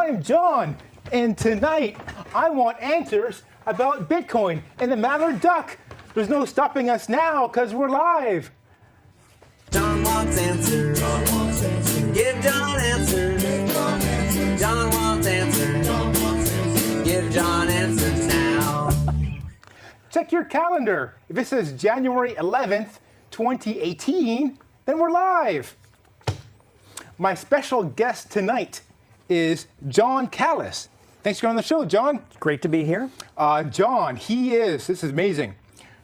I'm Jon, and tonight I want answers about Bitcoin and the Mallard Duck. There's no stopping us now because we're live. Jon wants answers. Give Jon answers. Jon wants answers. Give Jon answers now. Check your calendar. If it says January 11th, 2018, then we're live. My special guest tonight is Jon Callas. Thanks for coming on the show, Jon. Great to be here. Jon, this is amazing.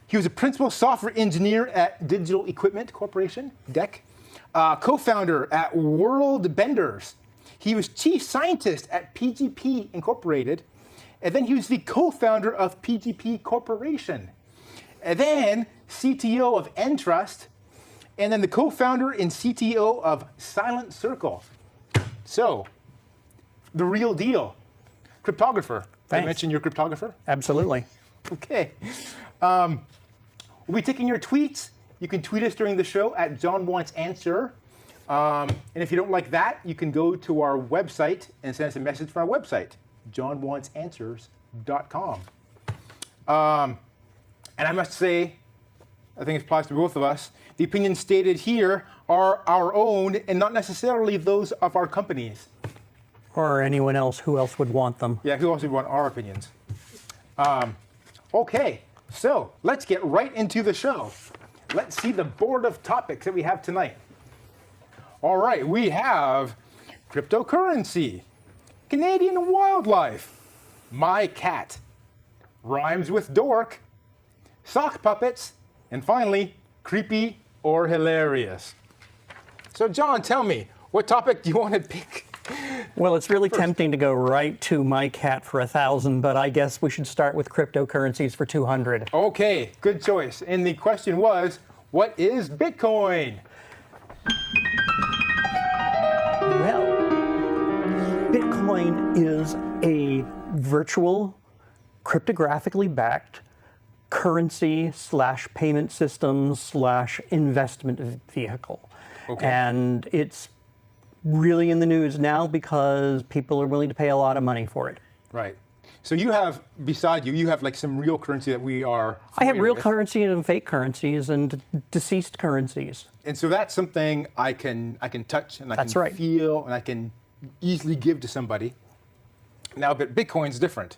He was a principal software engineer at Digital Equipment Corporation, DEC, co-founder at World Benders. He was chief scientist at PGP Incorporated, and then he was the co-founder of PGP Corporation, and then CTO of Entrust, and then the co-founder and CTO of Silent Circle. So, the real deal. Cryptographer. Did I mention you're a cryptographer? Absolutely. Okay. We'll be taking your tweets. You can tweet us during the show at Jon Wants Answer. And if you don't like that, you can go to our website and send us a message from our website, jonwantsanswers.com. And I must say, I think it applies to both of us, the opinions stated here are our own and not necessarily those of our companies. Or anyone else, who else would want them? Yeah, who else would want our opinions? Okay, so let's get right into the show. Let's see the board of topics that we have tonight. All right, we have cryptocurrency, Canadian wildlife, my cat, rhymes with dork, sock puppets, and finally, creepy or hilarious. So Jon, tell me, what topic do you want to pick? Well, it's really tempting to go right to my cat for 1,000, but I guess we should start with cryptocurrencies for 200. Okay, good choice. And the question was, what is Bitcoin? Well, Bitcoin is a virtual, cryptographically backed currency / payment system / investment vehicle. Okay. And it's really in the news now because people are willing to pay a lot of money for it. Right. So you have, beside you have like some real currency that we are I have real with. currency and fake currencies and deceased currencies. And so that's something I can touch and I That's can right. feel and I can easily give to somebody. Now, but Bitcoin's different,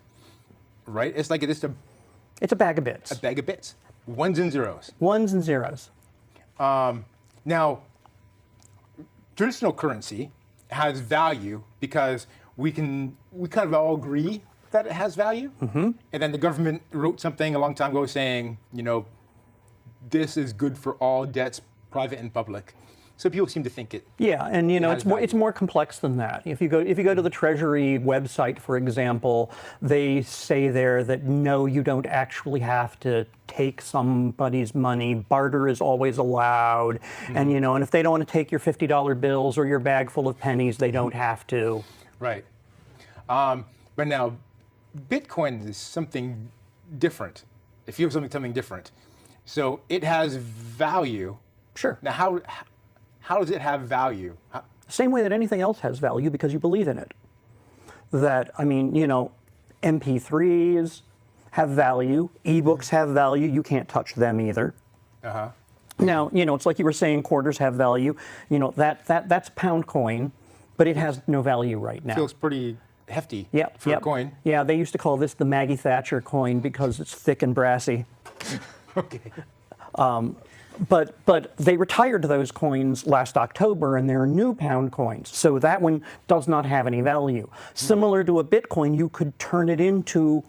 right? It's like it's It's a bag of bits. a bag of bits, ones and zeros. Ones and zeros. Now, traditional currency has value because we kind of all agree that it has value. Mm-hmm. And then the government wrote something a long time ago saying, this is good for all debts, private and public. So people seem to think it. Yeah, and it's more complex than that. If you go to the Treasury website, for example, they say there that no, you don't actually have to take somebody's money. Barter is always allowed, and and if they don't want to take your $50 bills or your bag full of pennies, they don't have to. Right. But now, Bitcoin is something different. It feels something different. So it has value. Sure. Now, how does it have value? Same way that anything else has value because you believe in it. MP3s have value, ebooks have value, you can't touch them either. Uh-huh. Now, it's like you were saying, quarters have value. That's pound coin, but it has no value right now. Feels pretty hefty for a coin. Yeah, they used to call this the Maggie Thatcher coin because it's thick and brassy. Okay. But they retired those coins last October, and they're new pound coins. So that one does not have any value. Similar to a Bitcoin, you could turn it into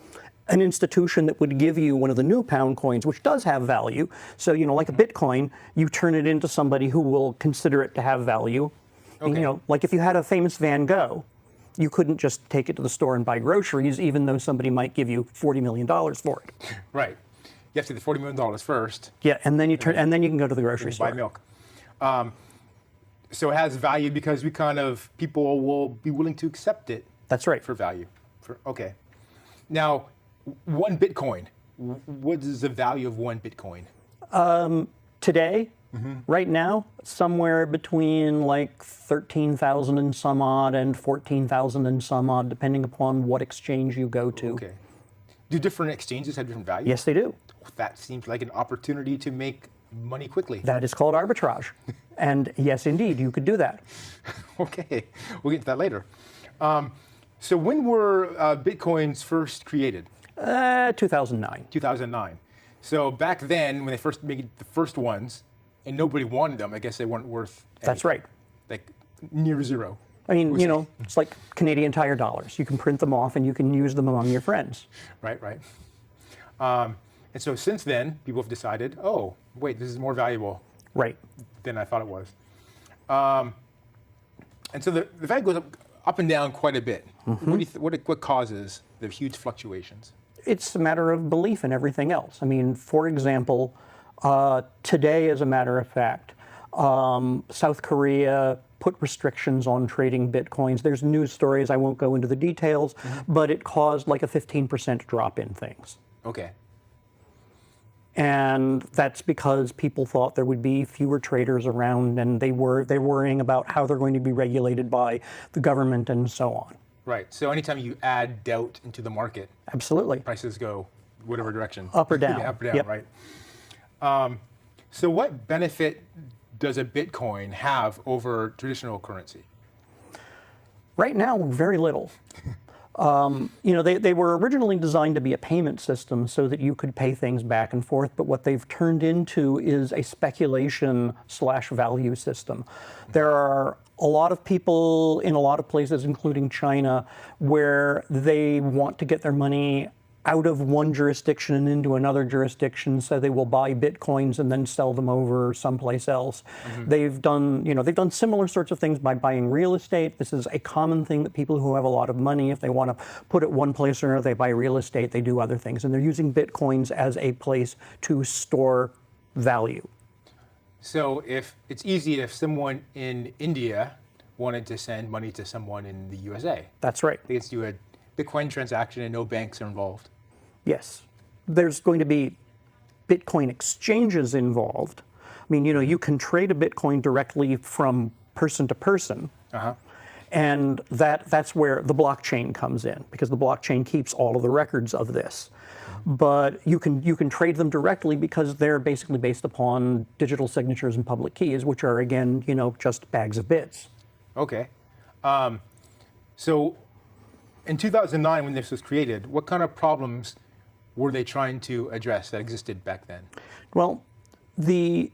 an institution that would give you one of the new pound coins, which does have value. So, like a Bitcoin, you turn it into somebody who will consider it to have value. Okay. And, like if you had a famous Van Gogh, you couldn't just take it to the store and buy groceries, even though somebody might give you $40 million for it. Right. You have to do the $40 million first. Yeah, and then you then you can go to the grocery store. Buy milk. So it has value because people will be willing to accept it. That's right. For value. Okay. Now, one Bitcoin. What is the value of one Bitcoin? Today, Right now, somewhere between like 13,000 and some odd and 14,000 and some odd, depending upon what exchange you go to. Okay. Do different exchanges have different values? Yes, they do. That seems like an opportunity to make money quickly. That is called arbitrage. And yes, indeed, you could do that. Okay, we'll get to that later. So when were Bitcoins first created? 2009. 2009. So back then, when they first made the first ones, and nobody wanted them, I guess they weren't worth anything. That's right. Like near zero. I mean, you know, it's like Canadian Tire dollars. You can print them off and you can use them among your friends. Right, right. And so since then, people have decided, oh, wait, this is more valuable Right. than I thought it was. And so the value goes up and down quite a bit. What causes the huge fluctuations? It's a matter of belief and everything else. I mean, for example, today, as a matter of fact, South Korea put restrictions on trading Bitcoins. There's news stories, I won't go into the details, but it caused like a 15% drop in things. Okay. And that's because people thought there would be fewer traders around, and they're worrying about how they're going to be regulated by the government and so on. Right. So anytime you add doubt into the market, Absolutely. prices go whatever direction. Up or down. Yeah, up or down, Yep. right. So what benefit does a Bitcoin have over traditional currency? Right now, very little. You know, they were originally designed to be a payment system so that you could pay things back and forth, but what they've turned into is a speculation/value system. There are a lot of people in a lot of places, including China, where they want to get their money out of one jurisdiction and into another jurisdiction, so they will buy Bitcoins and then sell them over someplace else. They've done similar sorts of things by buying real estate. This is a common thing that people who have a lot of money, if they want to put it one place or another, they buy real estate, they do other things, and they're using Bitcoins as a place to store value. So if it's easy if someone in India wanted to send money to someone in the USA, That's right. they get to do a Bitcoin transaction and no banks are involved. Yes. There's going to be Bitcoin exchanges involved. I mean, you know, you can trade a Bitcoin directly from person to person. And that's where the blockchain comes in, because the blockchain keeps all of the records of this. But you can trade them directly because they're basically based upon digital signatures and public keys, which are, again, you know, just bags of bits. Okay. So in 2009, when this was created, what kind of problems were they trying to address that existed back then? Well, the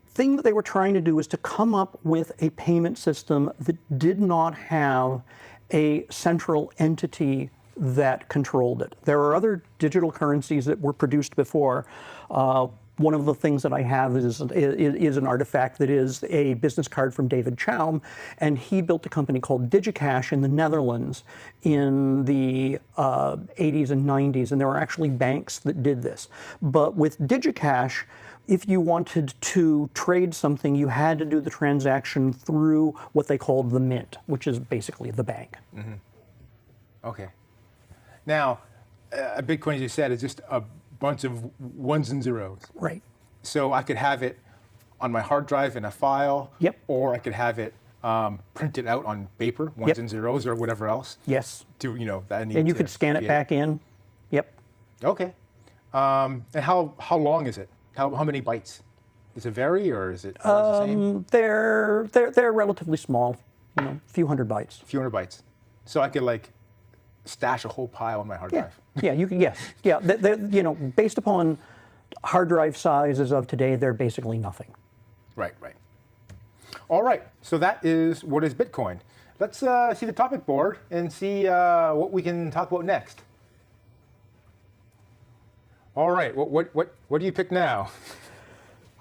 thing that they were trying to do was to come up with a payment system that did not have a central entity that controlled it. There are other digital currencies that were produced before. One of the things that I have is an artifact that is a business card from David Chaum, and he built a company called DigiCash in the Netherlands in the 80s and 90s, and there were actually banks that did this. But with DigiCash, if you wanted to trade something, you had to do the transaction through what they called the mint, which is basically the bank. Okay. Now, a Bitcoin, as you said, is just a bunch of ones and zeros. Right. So I could have it on my hard drive in a file, Yep. or I could have it printed out on paper, ones Yep. and zeros, or whatever else. Yes. To that I need. And you to could scan it create. back in. Yep. Okay. And how long is it? How many bytes? Does it vary, or is it always the same? They're relatively small, you know, a few hundred bytes. A few hundred bytes. So I could stash a whole pile on my hard Yeah. drive. Yeah, you can. Yes. Yeah. You know, based upon hard drive sizes of today, they're basically nothing. Right. All right. So that is what is Bitcoin. Let's see the topic board and see what we can talk about next. All right. What do you pick now?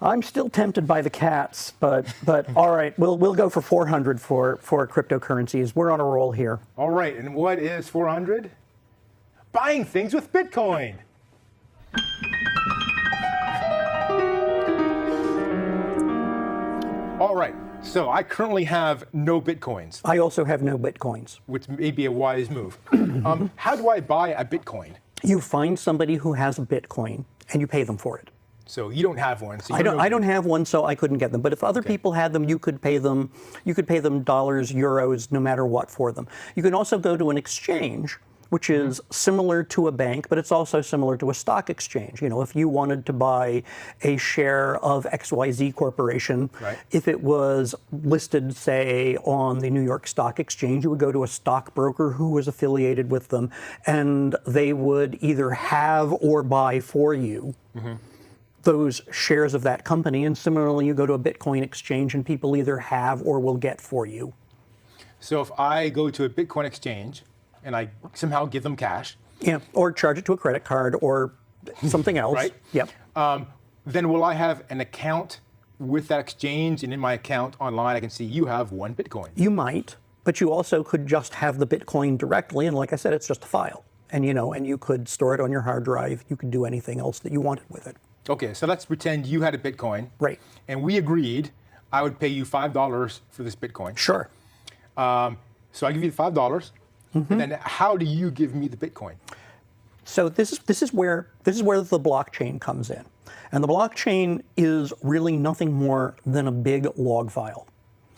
I'm still tempted by the cats, but all right, we'll go for 400 for cryptocurrencies. We're on a roll here. All right. And what is 400? Buying things with Bitcoin. All right. So I currently have no Bitcoins, I also have no Bitcoins. which may be a wise move. How do I buy a Bitcoin? You find somebody who has a Bitcoin and you pay them for it. So you don't have one. So I don't have one, so I couldn't get them. But if other people had them, you could pay them. You could pay them dollars, euros, no matter what for them. You can also go to an exchange, which is similar to a bank, but it's also similar to a stock exchange. You know, if you wanted to buy a share of XYZ Corporation, Right. if it was listed, say, on the New York Stock Exchange, you would go to a stockbroker who was affiliated with them, and they would either have or buy for you those shares of that company. And similarly, you go to a Bitcoin exchange and people either have or will get for you. So if I go to a Bitcoin exchange and I somehow give them cash, Yeah, or charge it to a credit card or something else. Right. Yep. then will I have an account with that exchange? And in my account online, I can see you have 1 Bitcoin. You might, but you also could just have the Bitcoin directly. And like I said, it's just a file. And and you could store it on your hard drive. You could do anything else that you wanted with it. Okay, so let's pretend you had a Bitcoin. Right. And we agreed I would pay you $5 for this Bitcoin. Sure. So I give you the $5. And then how do you give me the Bitcoin? So this is where the blockchain comes in. And the blockchain is really nothing more than a big log file.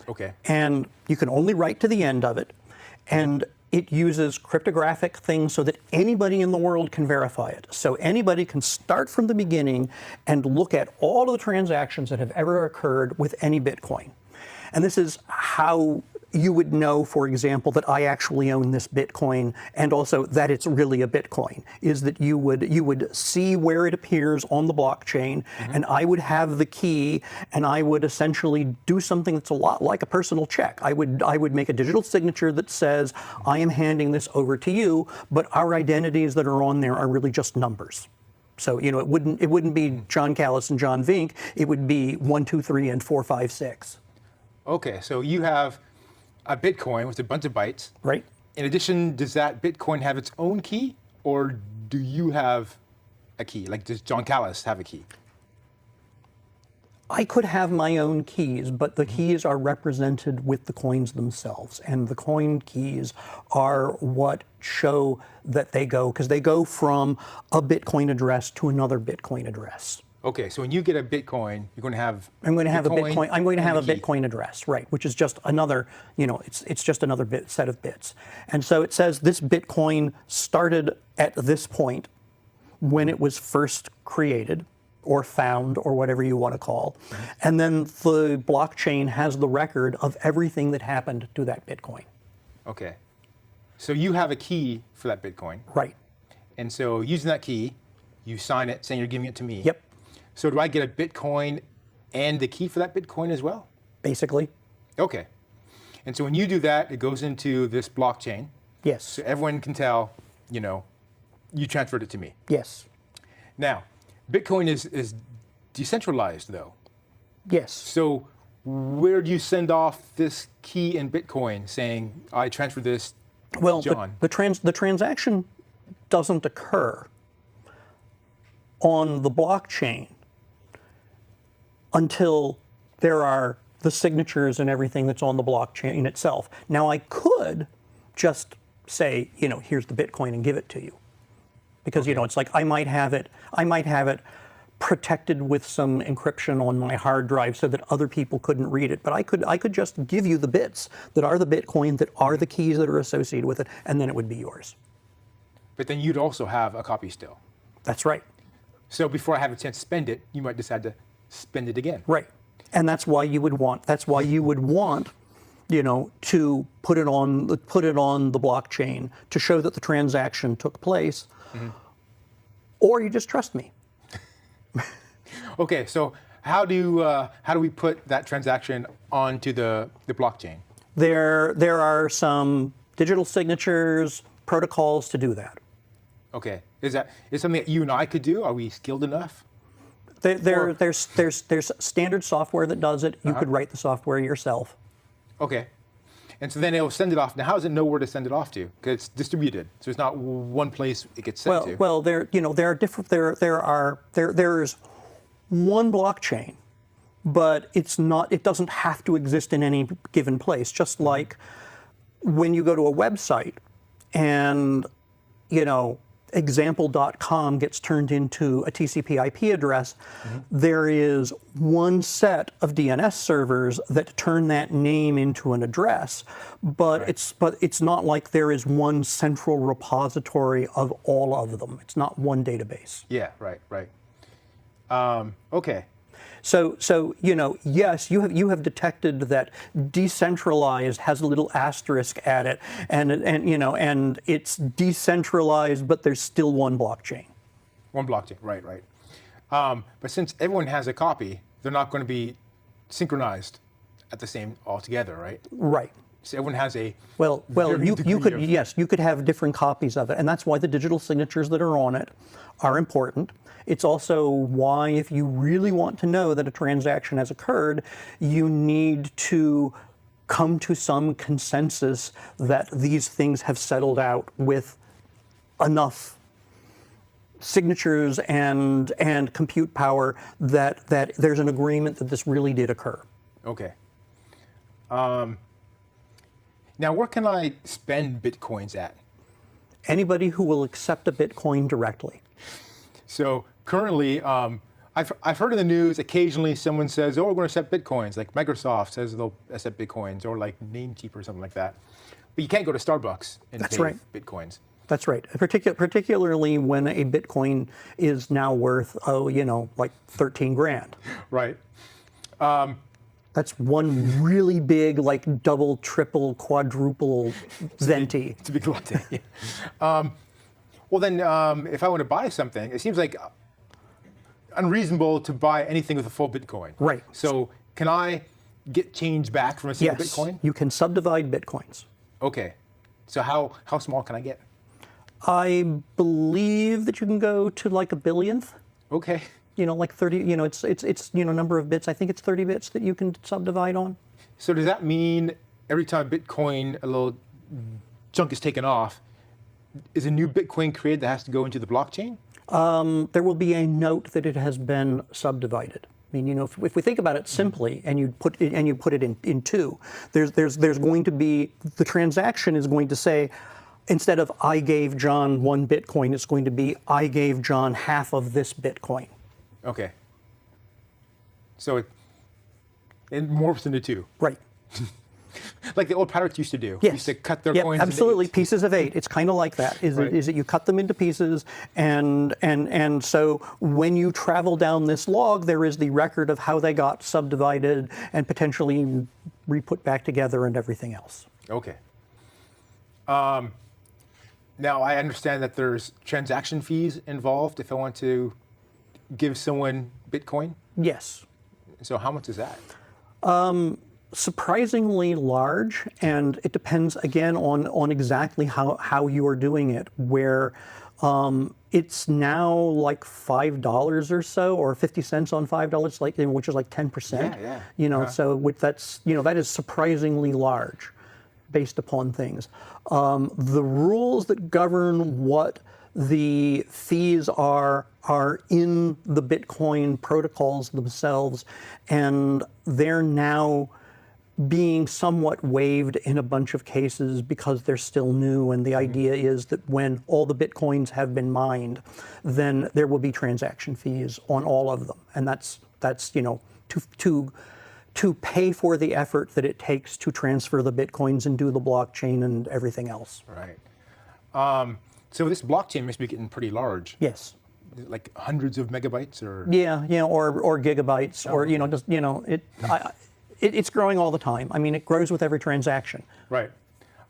Okay. And you can only write to the end of it. And it uses cryptographic things so that anybody in the world can verify it. So anybody can start from the beginning and look at all of the transactions that have ever occurred with any Bitcoin. And this is how you would know, for example, that I actually own this Bitcoin, and also that it's really a Bitcoin, is that you would see where it appears on the blockchain, and I would have the key, and I would essentially do something that's a lot like a personal check. I would make a digital signature that says, I am handing this over to you, but our identities that are on there are really just numbers. So, it wouldn't be Jon Callas and John Vink, it would be 1, 2, 3, and 4, 5, 6. Okay, so you have a Bitcoin with a bunch of bytes. Right. In addition, does that Bitcoin have its own key, or do you have a key? Like, does Jon Callas have a key? I could have my own keys, but the keys are represented with the coins themselves. And the coin keys are what show that they go, because they go from a Bitcoin address to another Bitcoin address. Okay, so when you get a Bitcoin, you're going to have I'm going to have a Bitcoin. I'm going to have a and the key. Bitcoin address, right? Which is just another, it's just another set of bits. And so it says this Bitcoin started at this point when it was first created, or found, or whatever you want to call. And then the blockchain has the record of everything that happened to that Bitcoin. Okay, so you have a key for that Bitcoin. Right. And so using that key, you sign it saying you're giving it to me. Yep. So do I get a Bitcoin and the key for that Bitcoin as well? Basically. Okay. And so when you do that, it goes into this blockchain. Yes. So everyone can tell, you transferred it to me. Yes. Now, Bitcoin is decentralized though. Yes. So where do you send off this key in Bitcoin saying, I transferred this Well, to John? the transaction doesn't occur on the blockchain until there are the signatures and everything that's on the blockchain itself. Now, I could just say, here's the Bitcoin and give it to you. Because, it's like I might have it protected with some encryption on my hard drive so that other people couldn't read it. But I could just give you the bits that are the Bitcoin, that are the keys that are associated with it, and then it would be yours. But then you'd also have a copy still. That's right. So before I have a chance to spend it, you might decide to spend it again. Right. And that's why you would want, to put it on the blockchain to show that the transaction took place. Or you just trust me. Okay, so how do we put that transaction onto the blockchain? There are some digital signatures, protocols to do that. Okay, is something that you and I could do? Are we skilled enough? There's standard software that does it. You could write the software yourself. Okay, and so then it'll send it off. Now, how does it know where to send it off to? Because it's distributed, so it's not one place it gets sent to. Well, there are different. There's one blockchain, but it's not. It doesn't have to exist in any given place. Just like when you go to a website, and example.com gets turned into a TCP IP address, there is one set of DNS servers that turn that name into an address, but it's not like there is one central repository of all of them. It's not one database. Yeah, right. Okay. So yes, you have detected that decentralized has a little asterisk at it, and it's decentralized, but there's still one blockchain. One blockchain, right. But since everyone has a copy, they're not going to be synchronized at the same altogether, right? Right. So everyone has a Well, you could have different copies of it, and that's why the digital signatures that are on it are important. It's also why, if you really want to know that a transaction has occurred, you need to come to some consensus that these things have settled out with enough signatures and compute power that there's an agreement that this really did occur. Okay. Now, where can I spend Bitcoins at? Anybody who will accept a Bitcoin directly. So currently, I've heard in the news occasionally someone says, "Oh, we're going to accept Bitcoins." Like Microsoft says they'll accept Bitcoins, or like Namecheap or something like that. But you can't go to Starbucks and pay with Bitcoins. That's right. Particularly when a Bitcoin is now worth, like 13 grand. Right. That's one really big, like double, triple, quadruple venti. It's a big latte. Yeah. Well, then, if I want to buy something, it seems like unreasonable to buy anything with a full Bitcoin. Right. So, can I get change back from a single Bitcoin? Yes, you can subdivide Bitcoins. Okay. So how small can I get? I believe that you can go to like a billionth. Okay. Like 30. It's number of bits. I think it's 30 bits that you can subdivide on. So does that mean every time Bitcoin, a little chunk is taken off, is a new Bitcoin created that has to go into the blockchain? There will be a note that it has been subdivided. I mean, if we think about it simply, and you put it in two, there's going to be, the transaction is going to say, instead of I gave John 1 Bitcoin, it's going to be I gave John half of this Bitcoin. Okay. So it morphs into two. Right. Like the old pirates used to do. Yes. Used to cut their Yep, coins absolutely. into Pieces of 8. It's kind of like that. Is Right. that you cut them into pieces, and so when you travel down this log, there is the record of how they got subdivided and potentially re-put back together and everything else. Okay. Now I understand that there's transaction fees involved if I want to give someone Bitcoin. Yes. So how much is that? Surprisingly large, and it depends again on exactly how you are doing it. Where it's now like $5 or so, or 50 cents on $5, like which is like 10%. Yeah. So that's that is surprisingly large, based upon things. The rules that govern what the fees are in the Bitcoin protocols themselves, and they're now being somewhat waived in a bunch of cases because they're still new, and the idea is that when all the Bitcoins have been mined, then there will be transaction fees on all of them, and that's to pay for the effort that it takes to transfer the Bitcoins and do the blockchain and everything else. Right. So this blockchain must be getting pretty large. Yes. Like hundreds of megabytes, or or gigabytes, or it's growing all the time. I mean, it grows with every transaction. Right.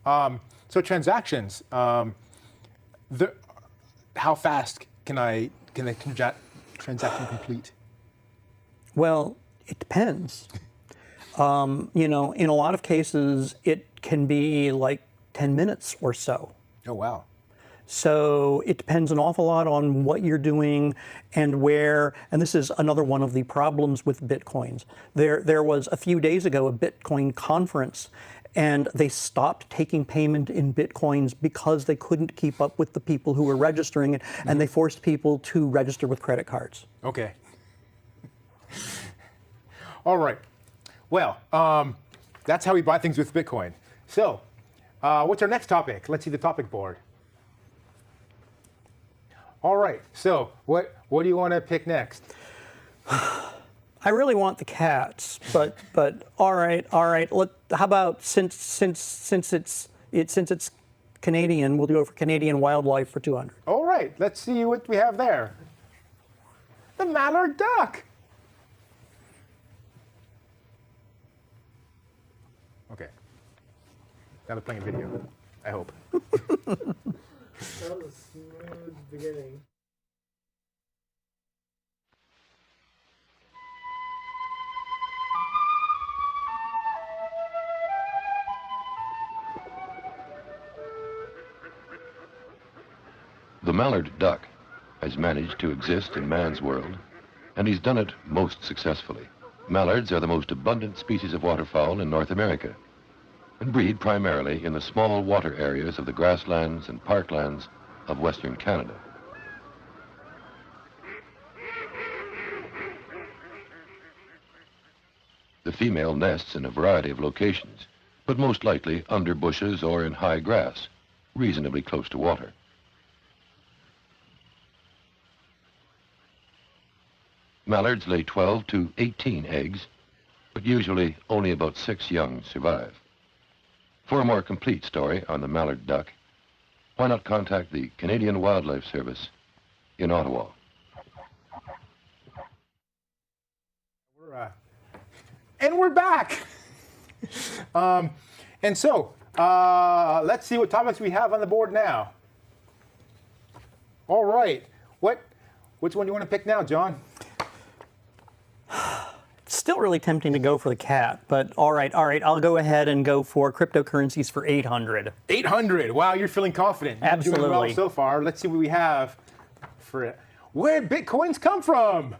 So transactions. How fast can a transaction complete? Well, it depends. In a lot of cases, it can be like 10 minutes or so. Oh, wow. So it depends an awful lot on what you're doing and where, and this is another one of the problems with Bitcoins. There was a few days ago a Bitcoin conference, and they stopped taking payment in Bitcoins because they couldn't keep up with the people who were registering it, and they forced people to register with credit cards. Okay. All right. Well, that's how we buy things with Bitcoin. So, what's our next topic? Let's see the topic board. All right. So what do you want to pick next? I really want the cats, but all right. How about since it's Canadian, we'll go for Canadian wildlife for 200. All right. Let's see what we have there. The Mallard Duck. Okay. Now they're playing a video. I hope. That was a smooth beginning. The mallard duck has managed to exist in man's world, and he's done it most successfully. Mallards are the most abundant species of waterfowl in North America and breed primarily in the small water areas of the grasslands and parklands of Western Canada. The female nests in a variety of locations, but most likely under bushes or in high grass, reasonably close to water. Mallards lay 12 to 18 eggs, but usually only about 6 young survive. For a more complete story on the mallard duck, why not contact the Canadian Wildlife Service in Ottawa? We're back. And so let's see what topics we have on the board now. All right. Which one do you want to pick now, John? Still really tempting to go for the cat, but all right, I'll go ahead and go for cryptocurrencies for 800. 800. Wow, you're feeling confident. You're doing well Absolutely. so far. Let's see what we have for it. Where did Bitcoins come from?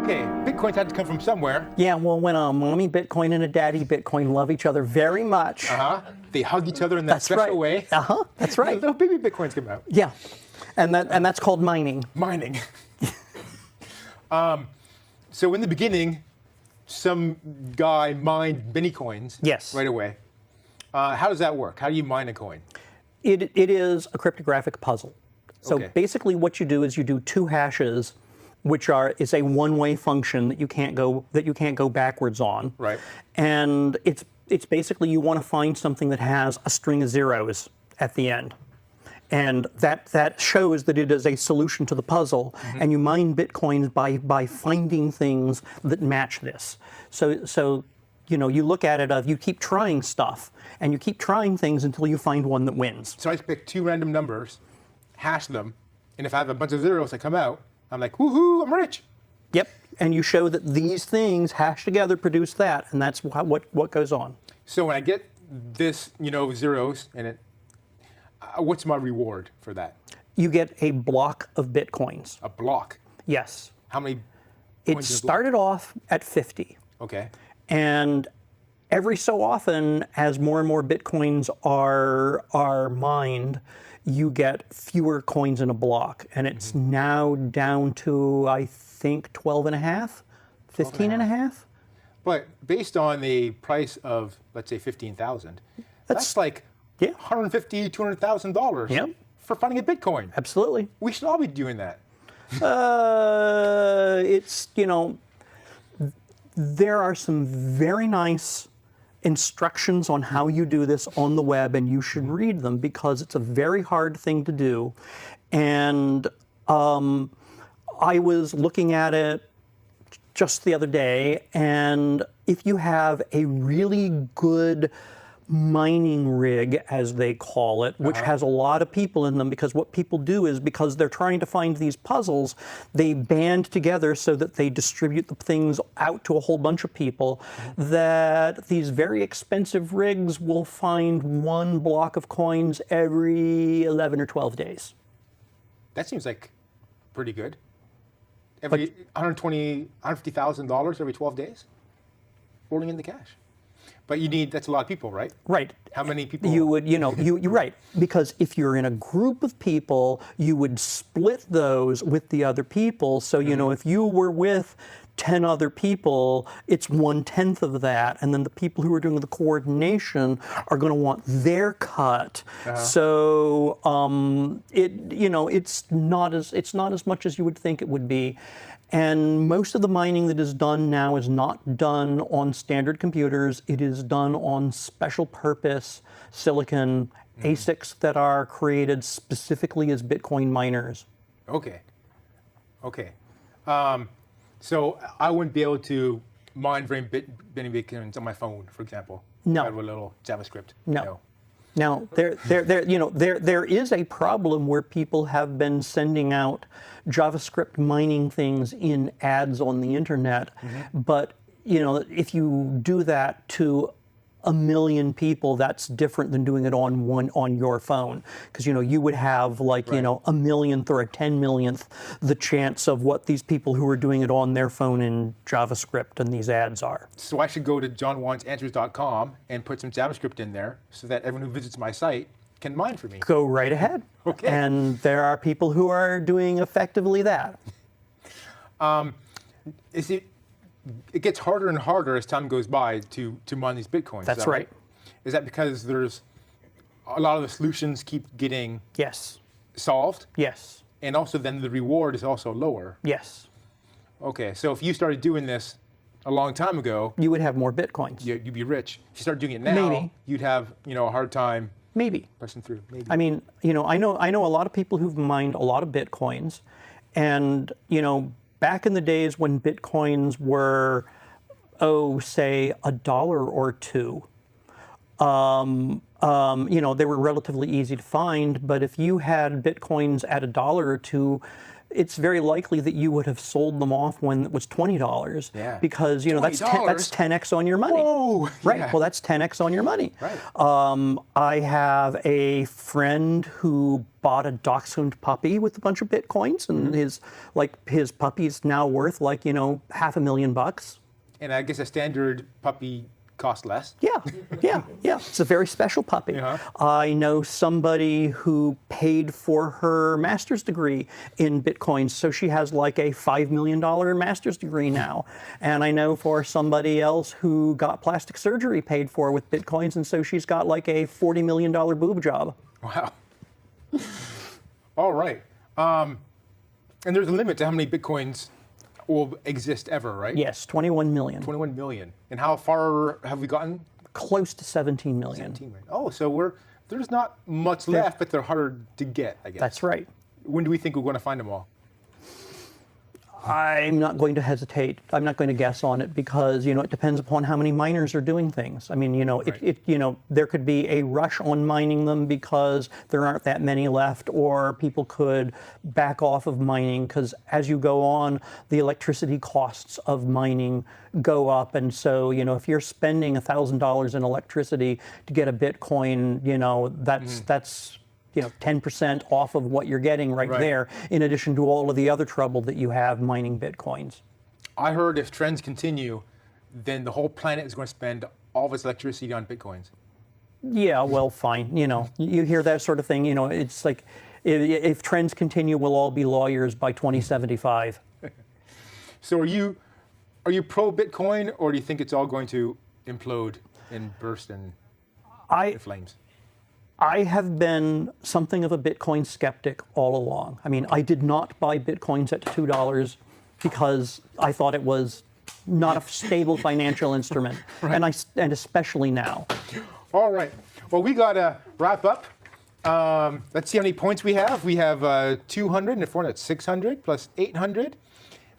Okay, Bitcoins had to come from somewhere. Yeah, well, when a mommy Bitcoin and a daddy Bitcoin love each other very much. They hug each other in that That's special right. way. That's right. Little baby Bitcoins come out. Yeah, and that's called mining. Mining. So in the beginning, some guy mined mini coins. Yes. Right away. How does that work? How do you mine a coin? It is a cryptographic puzzle. So Okay. basically, what you do is you do 2 hashes, which is a one-way function that you can't go backwards on. Right. And it's basically you want to find something that has a string of zeros at the end. And that shows that it is a solution to the puzzle, and you mine Bitcoins by finding things that match this. So you know, you look at it you keep trying stuff, and you keep trying things until you find one that wins. So I just pick 2 random numbers, hash them, and if I have a bunch of zeros that come out, I'm like, woohoo, I'm rich. Yep, and you show that these things hashed together produce that, and that's what goes on. So when I get this, zeros in it, what's my reward for that? You get a block of Bitcoins. A block. Yes. How many? It coins in a block? started off at 50. Okay. And every so often, as more and more Bitcoins are mined, you get fewer coins in a block. And it's now down to, I think, 12 and a half, 15 and a half. But based on the price of, let's say, 15,000, that's like Yeah. $150,000, $200,000 Yep. for finding a Bitcoin. Absolutely. We should all be doing that. It's, there are some very nice instructions on how you do this on the web, and you should read them because it's a very hard thing to do. And I was looking at it just the other day, and if you have a really good mining rig, as they call it, which has a lot of people in them, because what people do is, because they're trying to find these puzzles, they band together so that they distribute the things out to a whole bunch of people, that these very expensive rigs will find 1 block of coins every 11 or 12 days. That seems like pretty good. Every $150,000 every 12 days, rolling in the cash. But that's a lot of people, right? Right. How many people? You would, you're right. Because if you're in a group of people, you would split those with the other people. So, if you were with 10 other people, it's 1/10 of that, and then the people who are doing the coordination are going to want their cut. So it's not as much as you would think it would be. And most of the mining that is done now is not done on standard computers. It is done on special purpose silicon ASICs that are created specifically as Bitcoin miners. Okay. So I wouldn't be able to mine very many Bitcoins on my phone, for example. No. If I have a little JavaScript. No. Now, there is a problem where people have been sending out JavaScript mining things in ads on the internet, but if you do that to 1 million people, that's different than doing it on your phone, because you would have like a millionth or a 10 millionth the chance of what these people who are doing it on their phone in JavaScript and these ads are. So I should go to jonwantsanswers.com and put some JavaScript in there so that everyone who visits my site can mine for me. Go right ahead. Okay. And there are people who are doing effectively that. It gets harder and harder as time goes by to mine these Bitcoins. That's is that right. Is that because there's a lot of the solutions keep getting Yes. solved? Yes. And also then the reward is also lower. Yes. Okay, so if you started doing this a long time ago, You would have more Bitcoins. you'd be rich. If you start doing it now, Maybe. you'd have a hard time Maybe. pressing through. Maybe. I mean, I know a lot of people who've mined a lot of Bitcoins, and back in the days when Bitcoins were, say $1 or $2, they were relatively easy to find. But if you had Bitcoins at $1 or $2, it's very likely that you would have sold them off when it was $20. Yeah. Because that's $20? 10x on your money. Whoa! Right. Yeah. Well, that's 10x on your money. Right. I have a friend who bought a dachshund puppy with a bunch of Bitcoins, and his puppy's now worth like $500,000. And I guess a standard puppy costs less. Yeah. It's a very special puppy. I know somebody who paid for her master's degree in Bitcoins, so she has like a $5 million master's degree now. And I know for somebody else who got plastic surgery paid for with Bitcoins, and so she's got like a $40 million boob job. Wow. All right. And there's a limit to how many Bitcoins will exist ever, right? Yes, 21 million. 21 million. And how far have we gotten? Close to 17 million. 17 million. Oh, so there's not much left, but they're harder to get, I guess. That's right. When do we think we're going to find them all? I'm not going to hesitate. I'm not going to guess on it because it depends upon how many miners are doing things. I mean, there could be a rush on mining them because there aren't that many left, or people could back off of mining because as you go on, the electricity costs of mining go up, and so if you're spending $1,000 in electricity to get a Bitcoin, that's 10% off of what you're getting right there, in addition to all of the other trouble that you have mining Bitcoins. I heard if trends continue, then the whole planet is going to spend all of its electricity on Bitcoins. Yeah, well, fine. You hear that sort of thing. It's like if trends continue, we'll all be lawyers by 2075. So are you pro Bitcoin, or do you think it's all going to implode and burst in flames? I have been something of a Bitcoin skeptic all along. I mean, I did not buy Bitcoins at $2 because I thought it was not a stable financial instrument, and especially now. All right. Well, we got to wrap up. Let's see how many points we have. We have 200 and 400. That's 600 plus 800.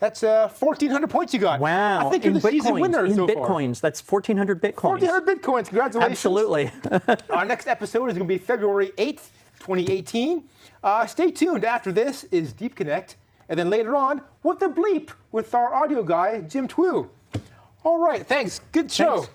That's 1,400 points you got. Wow. I think you're the season winner so far. Bitcoins. That's 1,400 Bitcoins. 1,400 Bitcoins. Congratulations. Absolutely. Our next episode is going to be February 8th, 2018. Stay tuned. After this is Deep Connect. And then later on, What the Bleep with our audio guy, Jim Twu. All right. Thanks. Good show. Thanks.